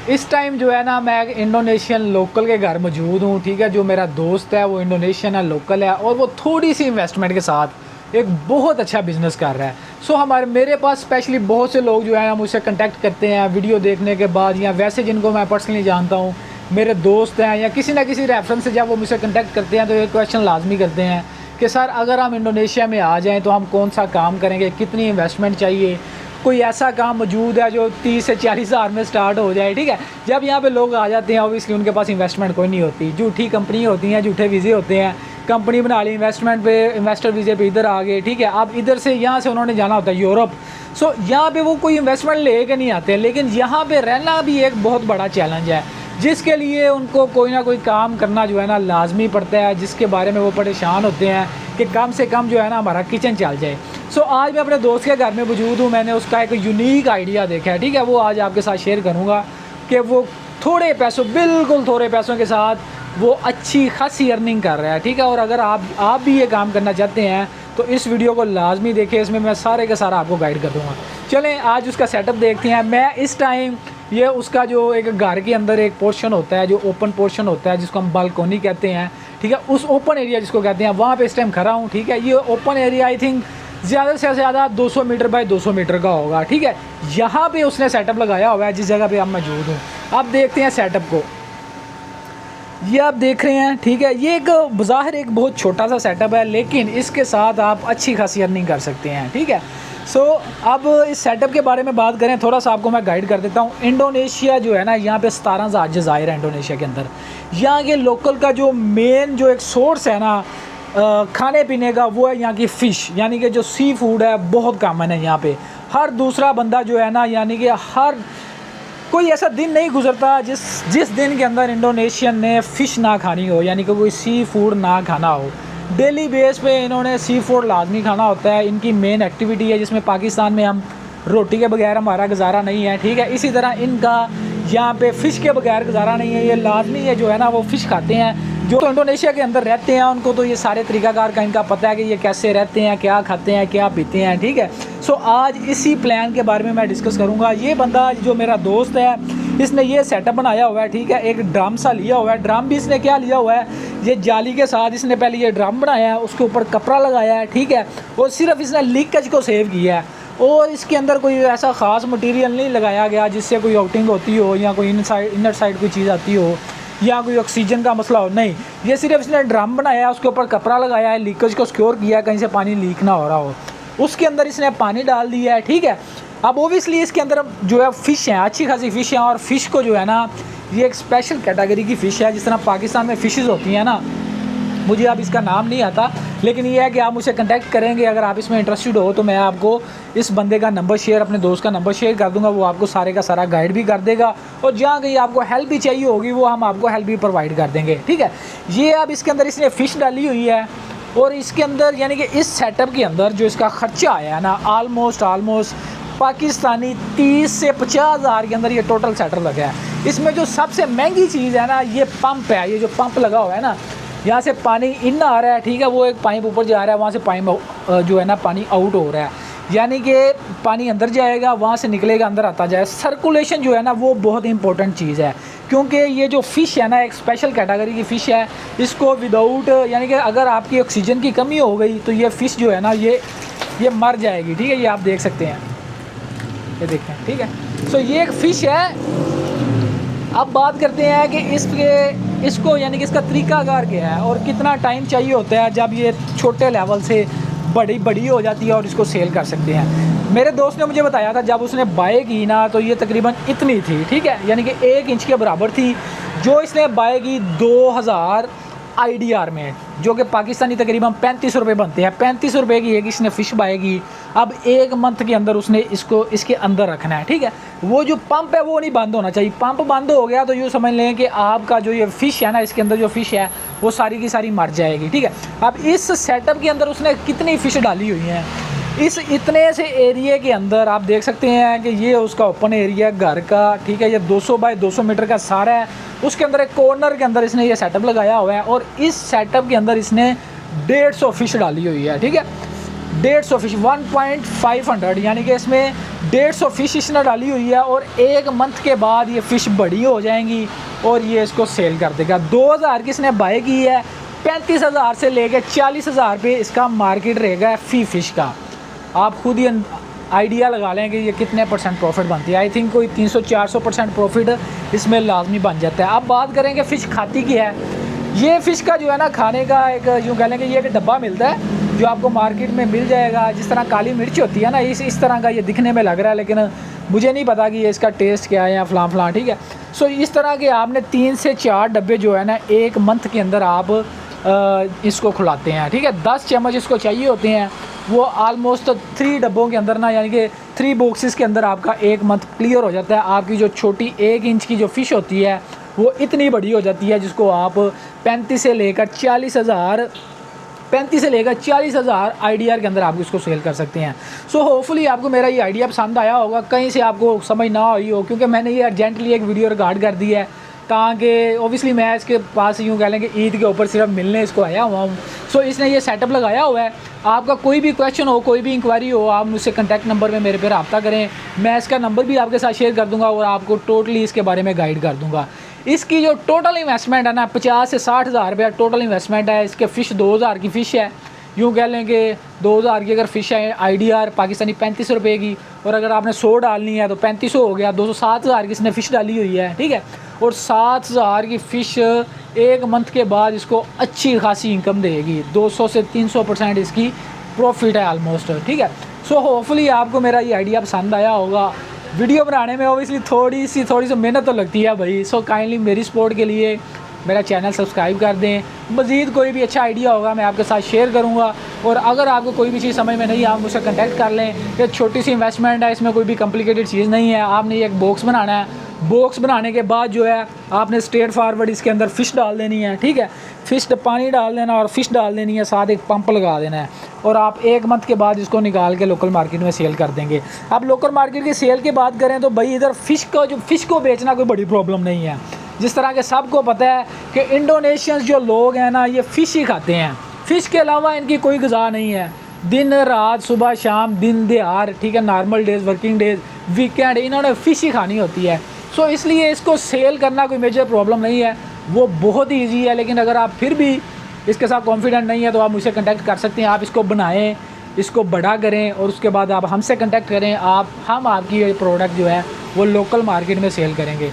इस टाइम जो है ना मैं इंडोनेशियन लोकल के घर मौजूद हूँ, ठीक है। जो मेरा दोस्त है वो इंडोनेशियन है, लोकल है, और वो थोड़ी सी इन्वेस्टमेंट के साथ एक बहुत अच्छा बिज़नेस कर रहा है। मेरे पास स्पेशली बहुत से लोग जो है मुझसे कांटेक्ट करते हैं वीडियो देखने के बाद, या वैसे जिनको मैं पर्सनली जानता हूँ, मेरे दोस्त हैं, या किसी ना किसी रेफरेंस से जब वो मुझसे कांटेक्ट करते हैं तो ये क्वेश्चन लाजमी करते हैं कि सर अगर हम इंडोनेशिया में आ जाएँ तो हम कौन सा काम करेंगे, कितनी इन्वेस्टमेंट चाहिए, कोई ऐसा काम मौजूद है जो 30 से 40 हज़ार में स्टार्ट हो जाए, ठीक है। जब यहाँ पे लोग आ जाते हैं ऑब्वियसली उनके पास इन्वेस्टमेंट कोई नहीं होती, झूठी कंपनी होती हैं, झूठे वीज़े होते हैं, कंपनी बना ली इन्वेस्टमेंट पे, इन्वेस्टर वीज़े पे इधर आ गए, ठीक है। अब इधर से यहाँ से उन्होंने जाना होता है यूरोप, सो यहाँ पे वो कोई इन्वेस्टमेंट ले के नहीं आते। लेकिन यहाँ पे रहना भी एक बहुत बड़ा चैलेंज है, जिसके लिए उनको कोई ना कोई काम करना जो है ना लाजमी पड़ता है, जिसके बारे में वो परेशान होते हैं कि कम से कम जो है ना हमारा किचन चल जाए। सो आज मैं अपने दोस्त के घर में मौजूद हूँ, मैंने उसका एक यूनिक आइडिया देखा है, ठीक है। वो आज आपके साथ शेयर करूँगा कि वो थोड़े पैसों, बिल्कुल थोड़े पैसों के साथ वो अच्छी खासी अर्निंग कर रहा है, ठीक है। और अगर आप भी ये काम करना चाहते हैं तो इस वीडियो को लाजमी देखें, इसमें मैं सारे का सारा आपको गाइड कर दूँगा। चलें आज उसका सेटअप देखते हैं। मैं इस टाइम ये उसका जो एक घर के अंदर एक पोर्शन होता है, जो ओपन पोर्शन होता है जिसको हम बालकोनी कहते हैं, ठीक है, उस ओपन एरिया जिसको कहते हैं वहाँ पे इस टाइम खड़ा हूँ, ठीक है। ये ओपन एरिया आई थिंक ज़्यादा से ज़्यादा 200 मीटर बाय 200 मीटर का होगा, ठीक है। यहाँ पे उसने सेटअप लगाया हुआ है जिस जगह पे हम मौजूद हूँ। अब देखते हैं सेटअप को, ये आप देख रहे हैं, ठीक है। ये एक बज़ाहिर एक बहुत छोटा सा सेटअप है, लेकिन इसके साथ आप अच्छी खासी अर्निंग कर सकते हैं, ठीक है। सो अब इस सेटअप के बारे में बात करें, थोड़ा सा आपको मैं गाइड कर देता हूँ। इंडोनेशिया जो है ना, यहाँ पे 17 जज़ायर है इंडोनेशिया के अंदर। यहाँ के लोकल का जो मेन जो एक सोर्स है ना खाने पीने का, वो है यहाँ की फ़िश, यानी कि जो सी फूड है बहुत कॉमन है यहाँ पे। हर दूसरा बंदा जो है ना, यानी कि हर कोई ऐसा दिन नहीं गुजरता जिस दिन के अंदर इंडोनेशियन ने फ़िश ना खानी हो, यानी कि कोई सी फूड ना खाना हो। डेली बेस पे इन्होंने सी फूड लाजमी खाना होता है, इनकी मेन एक्टिविटी है, जिसमें पाकिस्तान में हम रोटी के बगैर हमारा गुजारा नहीं है, ठीक है। इसी तरह इनका यहाँ पे फ़िश के बगैर गुजारा नहीं है, ये लाजमी है जो है ना वो फ़िश खाते हैं। जो तो इंडोनेशिया के अंदर रहते हैं उनको तो ये सारे तरीक़ाकार का इनका पता है कि ये कैसे रहते हैं, क्या खाते हैं, क्या पीते हैं, ठीक है। सो आज इसी प्लान के बारे में मैं डिस्कस करूँगा। ये बंदा जो मेरा दोस्त है, इसने ये सेटअप बनाया हुआ है, ठीक है। एक ड्रम सा लिया हुआ है, ड्रम भी इसने क्या लिया हुआ है, ये जाली के साथ इसने पहले ये ड्रम बनाया है, उसके ऊपर कपड़ा लगाया है, ठीक है। और सिर्फ इसने लीकेज को सेव किया है, और इसके अंदर कोई ऐसा ख़ास मटेरियल नहीं लगाया गया जिससे कोई आउटिंग होती हो, या कोई इनर साइड कोई चीज़ आती हो, या कोई ऑक्सीजन का मसला हो। नहीं, ये सिर्फ इसने ड्रम बनाया है, उसके ऊपर कपड़ा लगाया है, लीकेज को सिक्योर किया है, कहीं से पानी लीक ना हो रहा हो। उसके अंदर इसने पानी डाल दिया है, ठीक है। अब ओबियसली इसके अंदर जो है फ़िश हैं, अच्छी खासी फ़िश हैं, और फ़िश को जो है ना ये एक स्पेशल कैटेगरी की फ़िश है। जिस तरह पाकिस्तान में फ़िशेज़ होती हैं ना, मुझे अब इसका नाम नहीं आता, लेकिन ये है कि आप मुझसे कांटेक्ट करेंगे अगर आप इसमें इंटरेस्टेड हो, तो मैं आपको इस बंदे का नंबर शेयर, अपने दोस्त का नंबर शेयर कर दूंगा। वो आपको सारे का सारा गाइड भी कर देगा, और जहाँ कहीं आपको हेल्प भी चाहिए होगी वो हम आपको हेल्प भी प्रोवाइड कर देंगे, ठीक है। ये अब इसके अंदर इसने फ़िश डाली हुई है, और इसके अंदर यानी कि इस सेटअप के अंदर जो इसका ख़र्चा आया है ना, आलमोस्ट पाकिस्तानी 30 से 50 हज़ार के अंदर ये टोटल सेटअप लगा है। इसमें जो सबसे महंगी चीज़ है ना, ये पंप है। ये जो पंप लगा हुआ है ना, यहाँ से पानी इन आ रहा है, ठीक है, वो एक पाइप ऊपर जा रहा है, वहाँ से पाइप जो है ना पानी आउट हो रहा है, यानी कि पानी अंदर जाएगा, वहाँ से निकलेगा, अंदर आता जाए। सर्कुलेशन जो है ना वो बहुत इंपॉर्टेंट चीज़ है, क्योंकि ये जो फ़िश है ना एक स्पेशल कैटेगरी की फ़िश है। इसको विदाउट, यानी कि अगर आपकी ऑक्सीजन की कमी हो गई तो ये फ़िश जो है ना ये मर जाएगी, ठीक है। ये आप देख सकते हैं, ये देखें, ठीक है। सो ये एक फ़िश है। अब बात करते हैं कि इसको यानी कि इसका तरीक़ाकार क्या है और कितना टाइम चाहिए होता है जब ये छोटे लेवल से बड़ी हो जाती है और इसको सेल कर सकते हैं। मेरे दोस्त ने मुझे बताया था जब उसने बाय की ना तो ये तकरीबन इतनी थी, ठीक है, यानी कि 1 इंच के बराबर थी, जो इसने बाय की 2000 IDR में, जो कि पाकिस्तानी तकरीबन 35 रुपये बनते हैं। 35 रुपये की एक इसने फ़िश बाय की। अब 1 मंथ के अंदर उसने इसको इसके अंदर रखना है, ठीक है। वो जो पंप है वो नहीं बंद होना चाहिए। पंप बंद हो गया तो यूँ समझ लें कि आपका जो ये फ़िश है ना, इसके अंदर जो फ़िश है वो सारी की सारी मर जाएगी, ठीक है। अब इस सेटअप के अंदर उसने कितनी फ़िश डाली हुई हैं, इस इतने से एरिए के अंदर आप देख सकते हैं कि ये उसका ओपन एरिया घर का, ठीक है। ये 200 बाय 200 मीटर का सारा है। उसके अंदर एक कॉर्नर के अंदर इसने ये सेटअप लगाया हुआ है, और इस सेटअप के अंदर इसने 150 फ़िश डाली हुई है, ठीक है। 150 फिश 1.500 यानी कि इसमें 150 फिश इसने डाली हुई है और 1 मंथ के बाद ये फ़िश बड़ी हो जाएंगी और ये इसको सेल कर देगा। 2000 की इसने बाय की है, 35,000 से लेकर 40,000 रुपये इसका मार्केट रहेगा फ़ी फ़िश का। आप खुद ही आइडिया लगा लें कि ये कितने % प्रॉफिट बनती है। आई थिंक कोई 300-400% प्रॉफिट इसमें लाजमी बन जाता है। अब बात करेंगे फ़िश खाती की है। ये फ़िश का जो है ना खाने का एक यूँ कह लें कि ये एक डब्बा मिलता है जो आपको मार्केट में मिल जाएगा। जिस तरह काली मिर्च होती है ना, इस तरह का ये दिखने में लग रहा है, लेकिन मुझे नहीं पता कि ये इसका टेस्ट क्या है या फ़लाँ, ठीक है। सो इस तरह के आपने 3 से 4 डब्बे जो है ना 1 मंथ के अंदर आप इसको खुलाते हैं, ठीक है। 10 चम्मच इसको चाहिए होते हैं, वो आलमोस्ट 3 डब्बों के अंदर ना यानी कि 3 बॉक्सेस के अंदर आपका 1 मंथ क्लियर हो जाता है। आपकी जो छोटी 1 इंच की जो फ़िश होती है वो इतनी बड़ी हो जाती है, जिसको आप 35 से लेकर 40,000 IDR के अंदर आप इसको सेल कर सकते हैं। सो होपफुली आपको मेरा ये आइडिया पसंद आया होगा, कहीं से आपको समझ ना आई हो, क्योंकि मैंने ये अर्जेंटली एक वीडियो रिकॉर्ड कर दी है ताकि ओबियसली मैं इसके पास यूँ कह लें कि ईद के ऊपर सिर्फ मिलने इसको आया हुआ हूँ। सो इसने ये सेटअप लगाया हुआ है। आपका कोई भी क्वेश्चन हो, कोई भी इंक्वायरी हो, आप मुझसे कॉन्टैक्ट नंबर में मेरे पे रब्ता करें। मैं इसका नंबर भी आपके साथ शेयर कर दूँगा और आपको टोटली इसके बारे में गाइड कर दूँगा। इसकी जो टोटल इन्वेस्टमेंट है ना 50 से 60,000 रुपया टोटल इन्वेस्टमेंट है। इसके फ़िश 2000 की फ़िश है, यूँ कह लें कि 2000 की अगर फ़िश है IDR पाकिस्तानी 35 रुपये की, और अगर आपने 100 डालनी है तो 3500 हो गया। 207,000 की इसने फ़िश डाली हुई है, ठीक है। और 7,000 की फ़िश 1 मंथ के बाद इसको अच्छी खासी इनकम देगी। 200 से 300% इसकी प्रॉफिट है ऑलमोस्ट, ठीक है। सो होपफुली आपको मेरा ये आइडिया पसंद आया होगा। वीडियो बनाने में ओबियसली थोड़ी सी मेहनत तो लगती है भाई। सो काइंडली मेरी सपोर्ट के लिए मेरा चैनल सब्सक्राइब कर दें। मज़ीद कोई भी अच्छा आइडिया होगा मैं आपके साथ शेयर करूंगा। और अगर आपको कोई भी चीज़ समझ में नहीं, आप मुझसे कांटेक्ट कर लें। ये छोटी सी इन्वेस्टमेंट है, इसमें कोई भी कॉम्प्लिकेटेड चीज़ नहीं है। आपने ये एक बॉक्स बनाना है, बॉक्स बनाने के बाद जो है आपने स्ट्रेट फॉरवर्ड इसके अंदर फ़िश डाल देनी है, ठीक है। फ़िश पानी डाल देना और फ़िश डाल देनी है, साथ एक पंप लगा देना है और आप 1 मंथ के बाद इसको निकाल के लोकल मार्केट में सेल कर देंगे। अब लोकल मार्केट की सेल की बात करें तो भाई इधर फ़िश को बेचना कोई बड़ी प्रॉब्लम नहीं है। जिस तरह के सबको पता है कि इंडोनेशियंस जो लोग हैं ना ये फ़िश ही खाते हैं, फ़िश के अलावा इनकी कोई ग़िज़ा नहीं है। दिन रात सुबह शाम दिन दिहाड़, ठीक है, normal days, working days, weekend, इन्होंने फ़िश ही खानी होती है। सो इसलिए इसको सेल करना कोई मेजर प्रॉब्लम नहीं है, वो बहुत ही ईजी है। लेकिन अगर आप फिर भी इसके साथ कॉन्फिडेंट नहीं है तो आप मुझसे कांटेक्ट कर सकते हैं। आप इसको बनाएं, इसको बड़ा करें और उसके बाद आप हमसे कांटेक्ट करें। हम आपकी ये प्रोडक्ट जो है वो लोकल मार्केट में सेल करेंगे।